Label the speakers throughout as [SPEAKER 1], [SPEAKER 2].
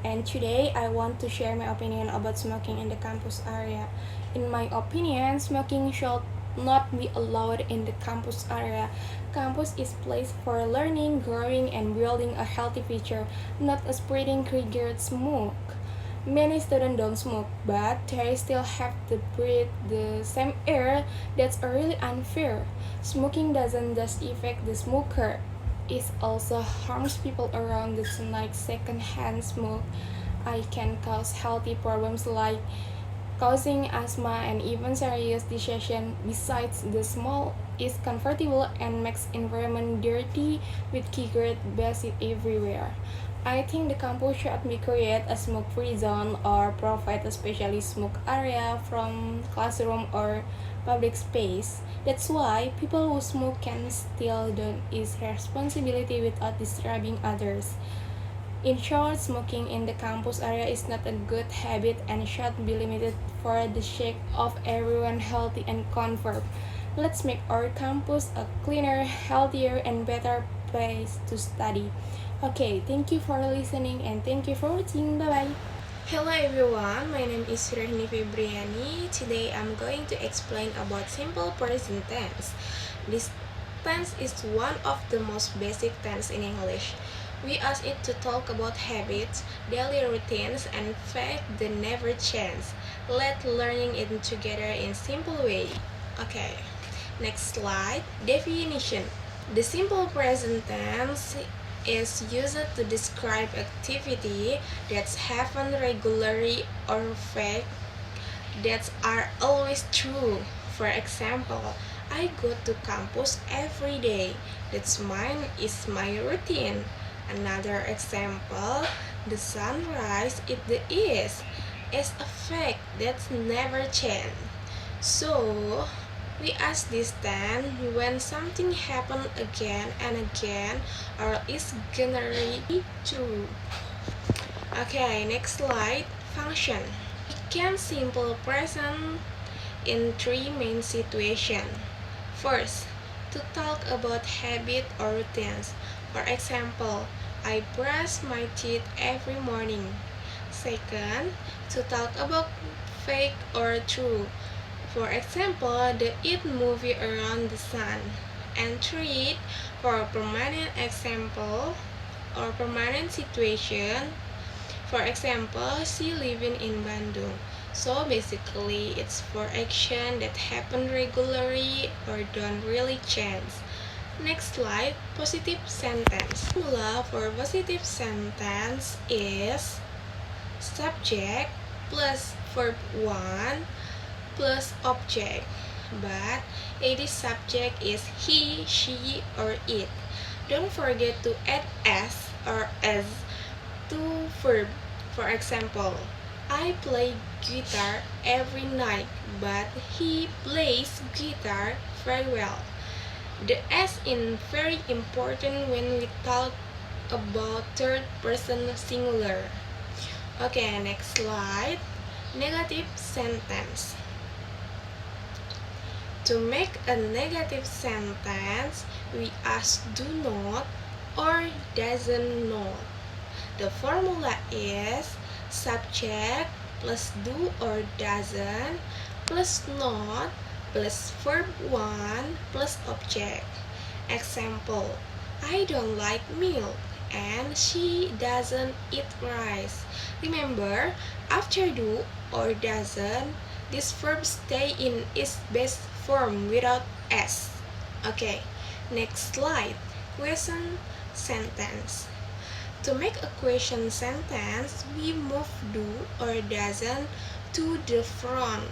[SPEAKER 1] and today I want to share my opinion about smoking in the campus area. In my opinion, smoking should not be allowed in the campus area. Campus is place for learning, growing, and building a healthy future, not a spreading cigarette smoke. Many students don't smoke, but they still have to breathe the same air. That's really unfair. Smoking doesn't just affect the smoker, it also harms people around us like secondhand smoke. I can cause healthy problems like causing asthma and even serious digestion. Besides, the smell is comfortable and makes environment dirty with cigarette butts everywhere. I think the campus should be create a smoke-free zone or provide a specially smoke area from classroom or public space. That's why people who smoke can still do its responsibility without disturbing others. In short, smoking in the campus area is not a good habit and should be limited for the sake of everyone healthy and comfort. Let's make our campus a cleaner, healthier, and better place to study. Okay, thank you for listening and thank you for watching. Bye bye.
[SPEAKER 2] Hello everyone, my name is Rohini Febriani. Today I'm going to explain about simple present tense. This tense is one of the most basic tense in English. We use it to talk about habits, daily routines, and facts that never change. Let's learning it together in simple way. Okay, next slide. Definition. The simple present tense is used to describe activity that happen regularly or fact that are always true. For example, I go to campus every day. That's mine is my routine. Another example, the sunrise in the east is a fact that's never change. So, we ask this then when something happens again and again or is generally true. Okay, next slide. Function. We can simple present in three main situations. First, to talk about habit or routines. For example, I brush my teeth every morning. Second, to talk about fake or true. For example, the it movie around the sun. And three, for a permanent example or permanent situation. For example, she living in Bandung. So basically, it's for action that happen regularly or don't really change. Next slide, positive sentence. Formula for positive sentence is subject plus verb 1 plus object, but any subject is he, she, or it. Don't forget to add s or as to verb. For example, I play guitar every night, but he plays guitar very well. The s is very important when we talk about third person singular. Okay, next slide. Negative sentence. To make a negative sentence, we ask do not or doesn't not. The formula is subject plus do or doesn't plus not plus verb 1 plus object. Example, I don't like milk and she doesn't eat rice. Remember, after do or doesn't, this verb stay in its best form without s. Okay, next slide. Question sentence. To make a question sentence, we move do or doesn't to the front.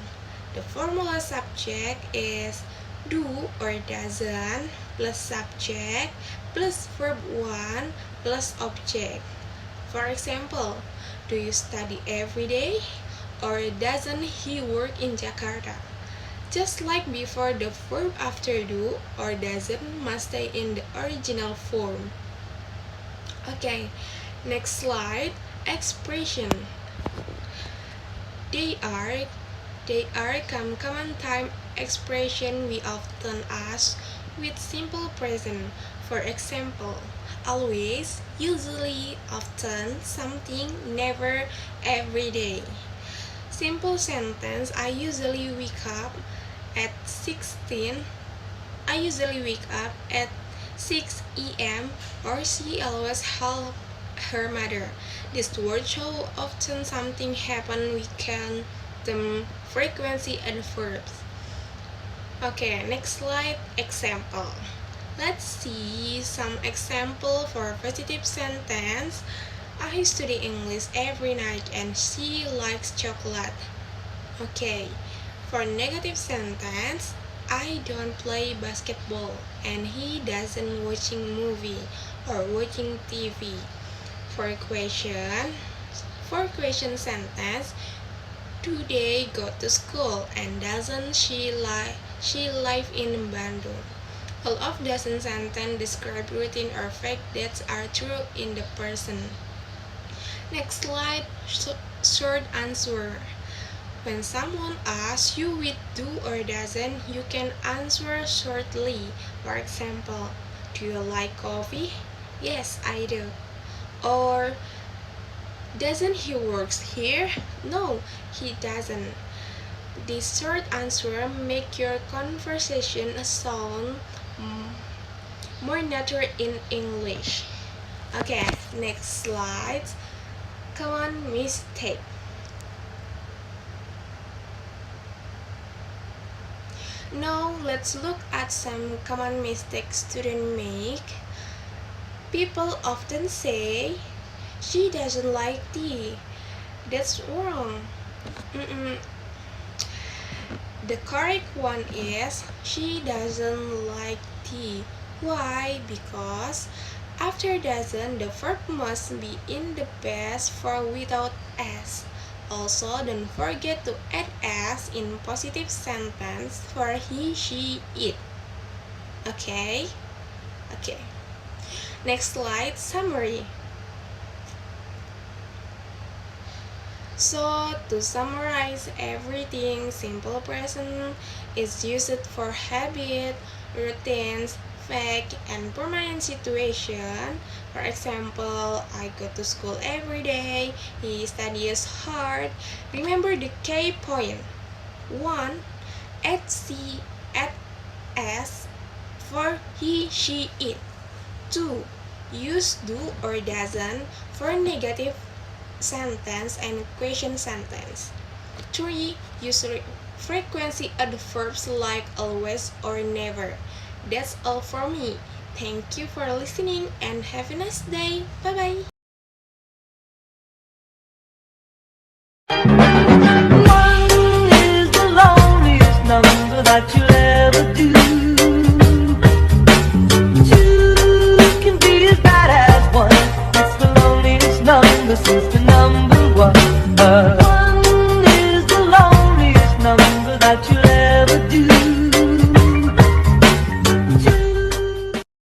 [SPEAKER 2] The formula subject is do or doesn't plus subject plus verb 1 plus object. For example, do you study every day? Or doesn't he work in Jakarta? Just like before, the verb after do or doesn't must stay in the original form. Okay, next slide. Expression. They are common time expression we often ask with simple present. For example, always, usually, often, something, never, every day. Simple sentence: I usually wake up at 16. I usually wake up at 6 a.m. or she always help her mother. This word show often something happen. We can them frequency and verbs. Okay, next slide. Example. Let's see some example for positive sentence. I study English every night and she likes chocolate. Okay, for negative sentence, I don't play basketball and he doesn't watching movie or watching TV. For question sentence, do they go to school and doesn't she live in Bandung? All of doesn't sentence describe routine or fact that are true in the person. Next slide, short answer. When someone asks you with do or doesn't, you can answer shortly. For example, do you like coffee? Yes, I do. Or doesn't he works here? No, he doesn't. This short answer make your conversation sound more natural in English. Okay, next slide. Common mistake. Now let's look at some common mistakes students make. People often say, she doesn't like tea. That's wrong. The correct one is, she doesn't like tea. Why? Because after doesn't, the verb must be in the past form without s. Also, don't forget to add s in positive sentence for he, she, it. Okay? Okay. Next slide, summary. So, to summarize everything, simple present is used for habit, routines, fact, and permanent situation. For example, I go to school every day, he studies hard. Remember the key point. 1. Add C, add S for he, she, it. 2. Use do or doesn't for negative sentence and question sentence. 3. Use frequency adverbs like always or never. That's all for me. Thank you for listening and have a nice day. Bye bye.